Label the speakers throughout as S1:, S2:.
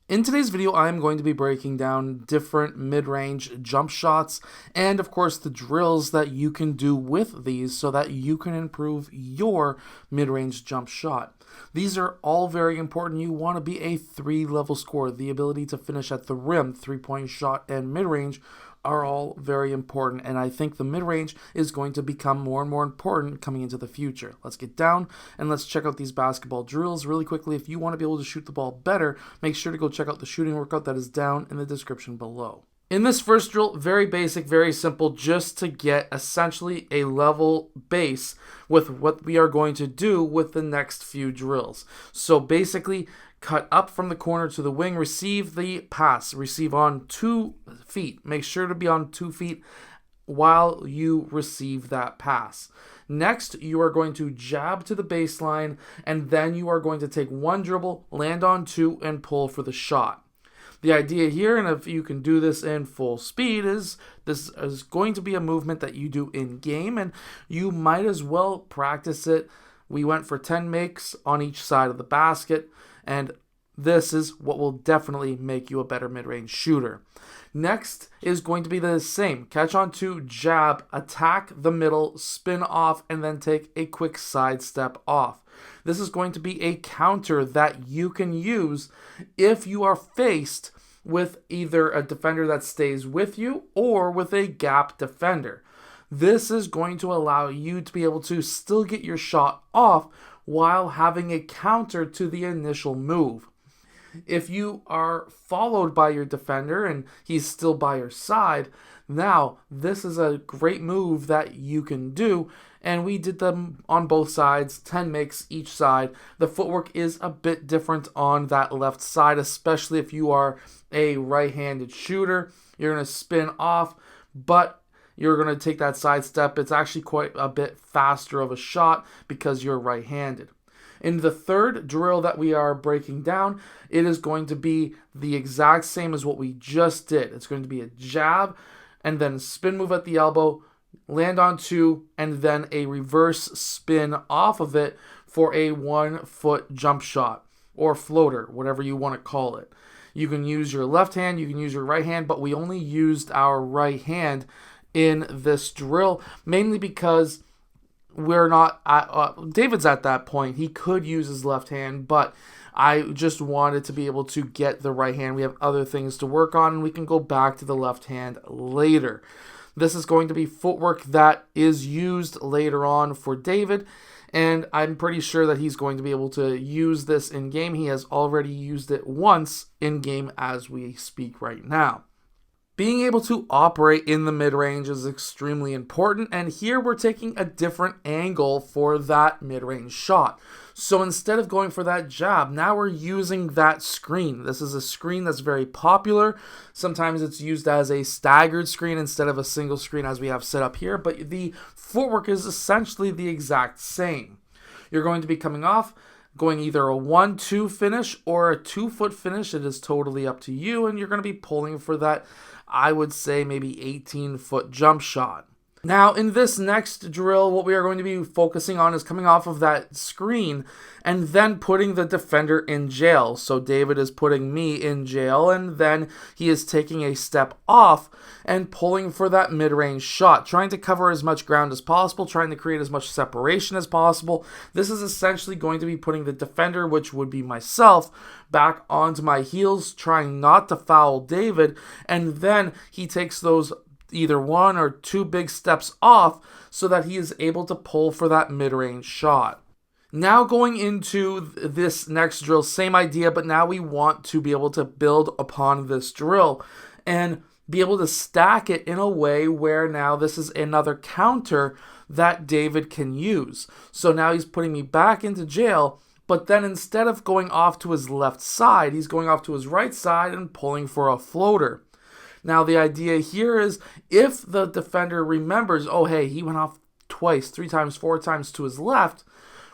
S1: In today's video, I'm going to be breaking down different mid-range jump shots and, of course, the drills that you can do with these so that you can improve your mid-range jump shot. These are all very important. You want to be a 3-level scorer. The ability to finish at the rim, 3-point shot, and mid-range are all very important, and I think the mid-range is going to become more and more important coming into the future. Let's get down and let's check out these basketball drills really quickly. If you want to be able to shoot the ball better, make sure to go check out the shooting workout that is down in the description below. In this first drill, very basic, very simple, just to get essentially a level base with what we are going to do with the next few drills. So basically, cut up from the corner to the wing, receive the pass, receive on 2 feet. Make sure to be on 2 feet while you receive that pass. Next, you are going to jab to the baseline, and then you are going to take 1 dribble, land on 2, and pull for the shot. The idea here, and if you can do this in full speed, is this is going to be a movement that you do in game, and you might as well practice it. We went for 10 makes on each side of the basket, and this is what will definitely make you a better mid-range shooter. Next is going to be the same. Catch on 2, jab, attack the middle, spin off, and then take a quick side step off. This is going to be a counter that you can use if you are faced with either a defender that stays with you or with a gap defender. This is going to allow you to be able to still get your shot off while having a counter to the initial move. If you are followed by your defender and he's still by your side, now this is a great move that you can do, and we did them on both sides, 10 makes each side. The footwork is a bit different on that left side, especially if you are a right-handed shooter. You're going to spin off, but you're going to take that side step. It's actually quite a bit faster of a shot because you're right-handed. In the third drill that we are breaking down, it is going to be the exact same as what we just did. It's going to be a jab and then spin move at the elbow, land on 2, and then a reverse spin off of it for a 1-foot jump shot or floater, whatever you want to call it. You can use your left hand, you can use your right hand, but we only used our right hand in this drill, mainly because we're not at, David's at that point. He could use his left hand, but I just wanted to be able to get the right hand. We have other things to work on, and we can go back to the left hand later. This is going to be footwork that is used later on for David, and I'm pretty sure that he's going to be able to use this in game. He has already used it once in game as we speak right now. Being able to operate in the mid-range is extremely important, and here we're taking a different angle for that mid-range shot. So instead of going for that jab, now we're using that screen. This is a screen that's very popular. Sometimes it's used as a staggered screen instead of a single screen as we have set up here, but the footwork is essentially the exact same. You're going to be coming off, going either a 1-2 finish or a 2-foot finish. It is totally up to you, and you're going to be pulling for that, I would say, maybe 18-foot jump shot. Now, in this next drill, what we are going to be focusing on is coming off of that screen and then putting the defender in jail. So David is putting me in jail, and then he is taking a step off and pulling for that mid-range shot, trying to cover as much ground as possible, trying to create as much separation as possible. This is essentially going to be putting the defender, which would be myself, back onto my heels, trying not to foul David, and then he takes those either 1 or 2 big steps off so that he is able to pull for that mid-range shot. Now going into this next drill, same idea, but now we want to be able to build upon this drill and be able to stack it in a way where now this is another counter that David can use. So now he's putting me back into jail, but then instead of going off to his left side, he's going off to his right side and pulling for a floater. Now, the idea here is if the defender remembers, oh, hey, he went off twice, 3 times, 4 times to his left,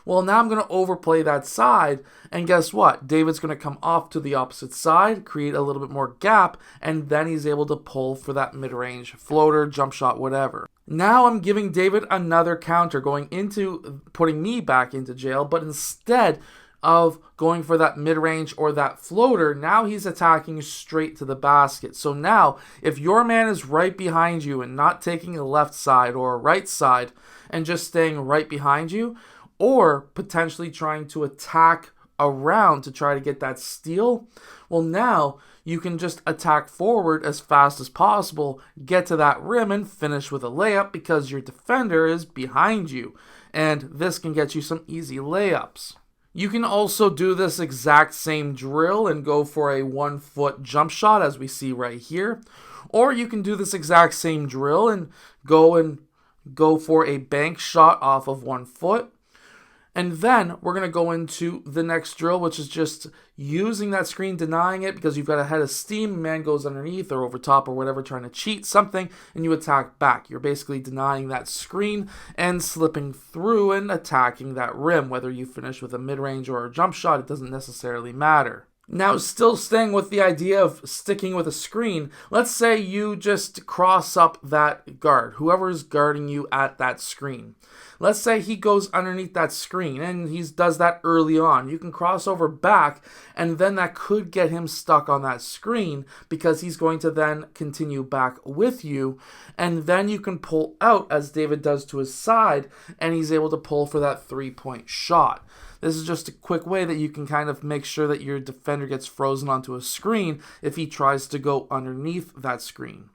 S1: well, now I'm going to overplay that side, and guess what? David's going to come off to the opposite side, create a little bit more gap, and then he's able to pull for that mid-range floater, jump shot, whatever. Now I'm giving David another counter, going into putting me back into jail, but instead of going for that mid-range or that floater, now he's attacking straight to the basket. So now, if your man is right behind you and not taking a left side or a right side and just staying right behind you, or potentially trying to attack around to try to get that steal, well, now you can just attack forward as fast as possible, get to that rim, and finish with a layup because your defender is behind you. And this can get you some easy layups. You can also do this exact same drill and go for a 1-foot jump shot as we see right here. Or you can do this exact same drill and go for a bank shot off of 1 foot. And then we're going to go into the next drill, which is just using that screen, denying it because you've got a head of steam. Man goes underneath or over top or whatever, trying to cheat something, and you attack back. You're basically denying that screen and slipping through and attacking that rim. Whether you finish with a mid-range or a jump shot, it doesn't necessarily matter. Now, still staying with the idea of sticking with a screen, let's say you just cross up that guard, whoever is guarding you at that screen. Let's say he goes underneath that screen and he does that early on. You can cross over back, and then that could get him stuck on that screen because he's going to then continue back with you, and then you can pull out as David does to his side, and he's able to pull for that 3-point shot. This is just a quick way that you can kind of make sure that your defender gets frozen onto a screen if he tries to go underneath that screen.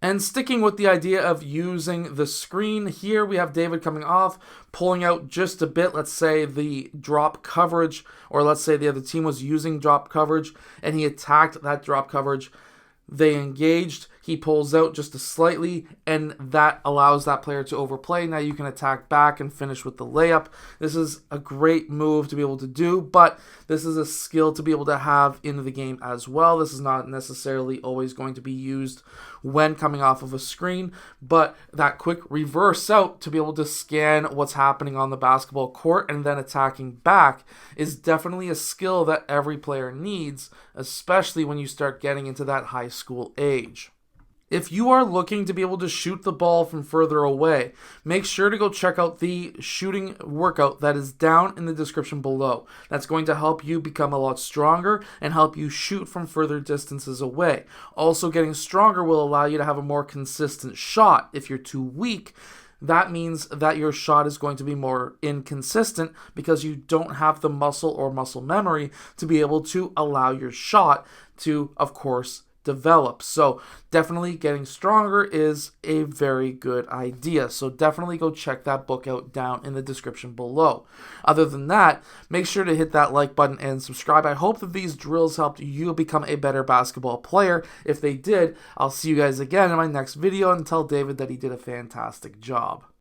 S1: And sticking with the idea of using the screen, here we have David coming off, pulling out just a bit. Let's say the drop coverage, or let's say the other team was using drop coverage, and he attacked that drop coverage. They engaged, he pulls out just a slightly, and that allows that player to overplay. Now you can attack back and finish with the layup. This is a great move to be able to do, but this is a skill to be able to have in the game as well. This is not necessarily always going to be used when coming off of a screen, but that quick reverse out to be able to scan what's happening on the basketball court and then attacking back is definitely a skill that every player needs, especially when you start getting into that high school age. If you are looking to be able to shoot the ball from further away, make sure to go check out the shooting workout that is down in the description below. That's going to help you become a lot stronger and help you shoot from further distances away. Also, getting stronger will allow you to have a more consistent shot. If you're too weak, that means that your shot is going to be more inconsistent because you don't have the muscle or muscle memory to be able to allow your shot to, of course, develop. So definitely getting stronger is a very good idea. So definitely go check that book out down in the description below. Other than that, make sure to hit that like button and subscribe. I hope that these drills helped you become a better basketball player. If they did, I'll see you guys again in my next video and tell David that he did a fantastic job.